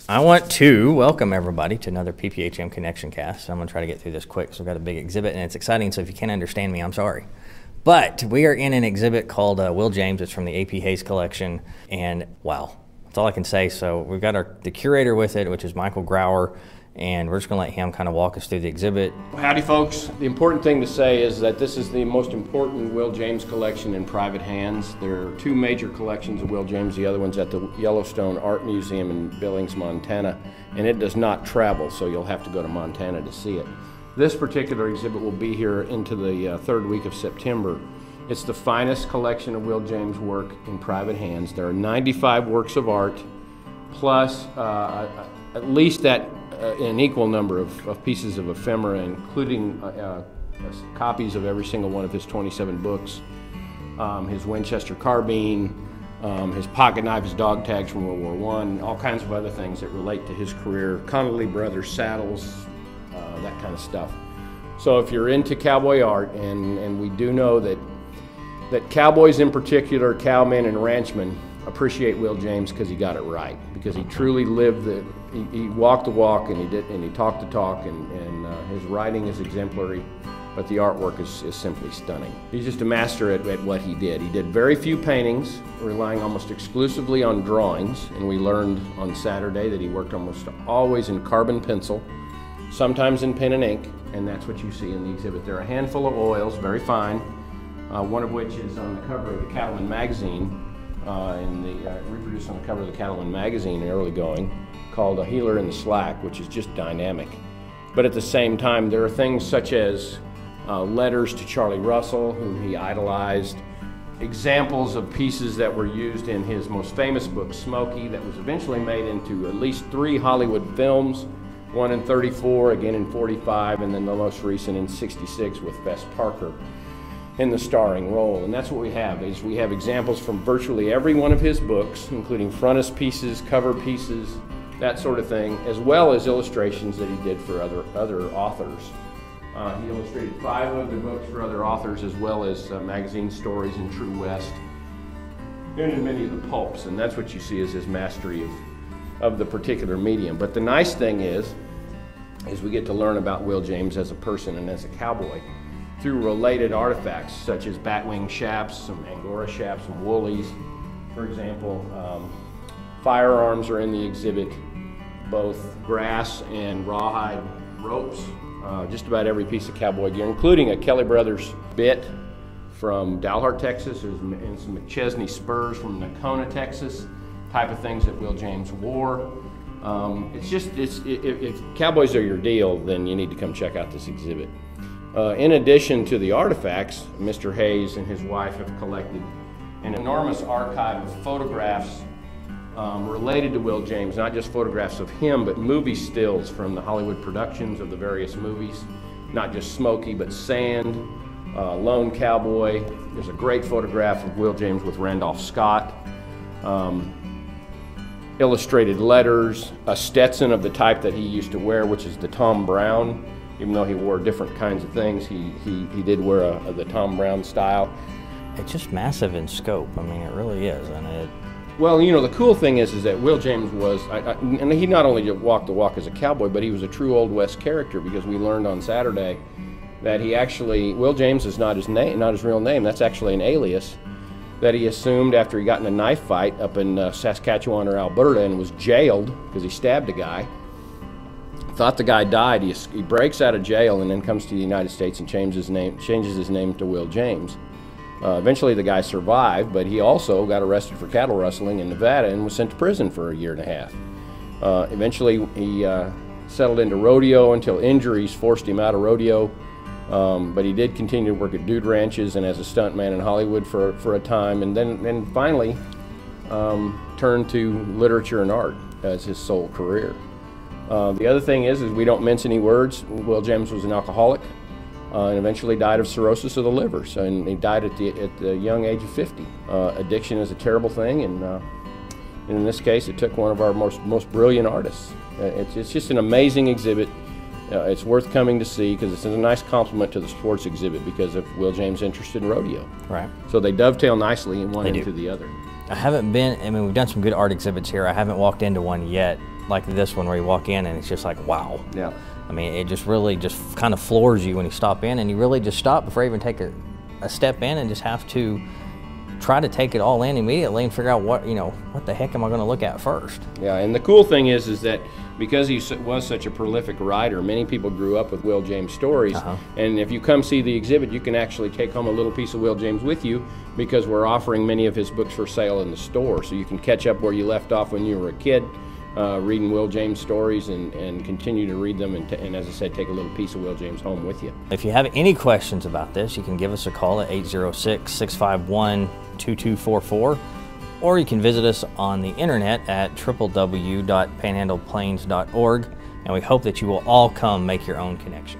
I want to welcome everybody to another PPHM Connection Cast. I'm going to try to get through this quick. So we've got a big exhibit, and it's exciting, so if you can't understand me, I'm sorry. But we are in an exhibit called Will James. It's from the A.P. Hayes collection, and wow, that's all I can say. So we've got the curator with it, which is Michael Grauer, and we're just going to let him kind of walk us through the exhibit. Howdy, folks. The important thing to say is that this is the most important Will James collection in private hands. There are two major collections of Will James. The other one's at the Yellowstone Art Museum in Billings, Montana, and it does not travel, so you'll have to go to Montana to see it. This particular exhibit will be here into the third week of September. It's the finest collection of Will James work in private hands. There are 95 works of art, plus at least an equal number of pieces of ephemera, including copies of every single one of his 27 books, his Winchester carbine, his pocket knife, his dog tags from World War I, and all kinds of other things that relate to his career, Connolly Brothers saddles, that kind of stuff. So if you're into cowboy art, and we do know that cowboys in particular, cowmen and ranchmen, appreciate Will James because he got it right, because he truly lived he walked the walk, and he talked the talk, and his writing is exemplary, but the artwork is simply stunning. He's just a master at what he did. He did very few paintings, relying almost exclusively on drawings, and we learned on Saturday that he worked almost always in carbon pencil, sometimes in pen and ink, and that's what you see in the exhibit. There are a handful of oils, very fine, one of which is on the cover of the Cattleman magazine, reproduced on the cover of the Cattleman magazine in early going, called A Healer in the Slack, which is just dynamic. But at the same time, there are things such as letters to Charlie Russell, whom he idolized, examples of pieces that were used in his most famous book, Smokey, that was eventually made into at least 3 Hollywood films, one in '34, again in '45, and then the most recent in '66 with Bess Parker in the starring role. And that's what we have examples from virtually every one of his books, including frontispieces, cover pieces, that sort of thing, as well as illustrations that he did for other authors. He illustrated 5 other books for other authors, as well as magazine stories in True West, and in many of the pulps. And that's what you see as his mastery of the particular medium. But the nice thing is we get to learn about Will James as a person and as a cowboy through related artifacts, such as batwing shaps, some Angora shaps, some woolies, for example. Firearms are in the exhibit, both grass and rawhide ropes, just about every piece of cowboy gear, including a Kelly Brothers bit from Dalhart, Texas, and some McChesney spurs from Nocona, Texas, type of things that Will James wore. If cowboys are your deal, then you need to come check out this exhibit. In addition to the artifacts, Mr. Hayes and his wife have collected an enormous archive of photographs related to Will James, not just photographs of him, but movie stills from the Hollywood productions of the various movies, not just Smokey, but Sand, Lone Cowboy. There's a great photograph of Will James with Randolph Scott, illustrated letters, a Stetson of the type that he used to wear, which is the Tom Brown. Even though he wore different kinds of things, he did wear the Tom Brown style. It's just massive in scope. I mean, it really is. And well, you know, the cool thing is that Will James was, and he not only walked the walk as a cowboy, but he was a true Old West character, because we learned on Saturday that Will James is not his name, not his real name. That's actually an alias that he assumed after he got in a knife fight up in Saskatchewan or Alberta and was jailed because he stabbed a guy. Thought the guy died. He breaks out of jail and then comes to the United States and changes his name to Will James. Eventually the guy survived, but he also got arrested for cattle rustling in Nevada and was sent to prison for 1.5 years. Eventually he settled into rodeo until injuries forced him out of rodeo, but he did continue to work at dude ranches and as a stuntman in Hollywood for a time, and then finally turned to literature and art as his sole career. The other thing is we don't mince any words. Will James was an alcoholic and eventually died of cirrhosis of the liver. And he died at the young age of 50. Addiction is a terrible thing, and in this case, it took one of our most brilliant artists. It's just an amazing exhibit. It's worth coming to see because it's a nice complement to the sports exhibit because of Will James' interest in rodeo. Right. So they dovetail nicely one into the other. I haven't been, I mean, we've done some good art exhibits here. I haven't walked into one yet. like this one where you walk in and it's just like, wow. Yeah. I mean, it just really just kind of floors you when you stop in, and you really just stop before you even take a step in and just have to try to take it all in immediately and figure out what the heck am I going to look at first. Yeah, and the cool thing is that because he was such a prolific writer, many people grew up with Will James stories. And if you come see the exhibit, you can actually take home a little piece of Will James with you, because we're offering many of his books for sale in the store. So you can catch up where you left off when you were a kid, reading Will James stories, and continue to read them, and as I said, take a little piece of Will James home with you. If you have any questions about this, you can give us a call at 806-651-2244, or you can visit us on the internet at www.panhandleplains.org, and we hope that you will all come make your own connection.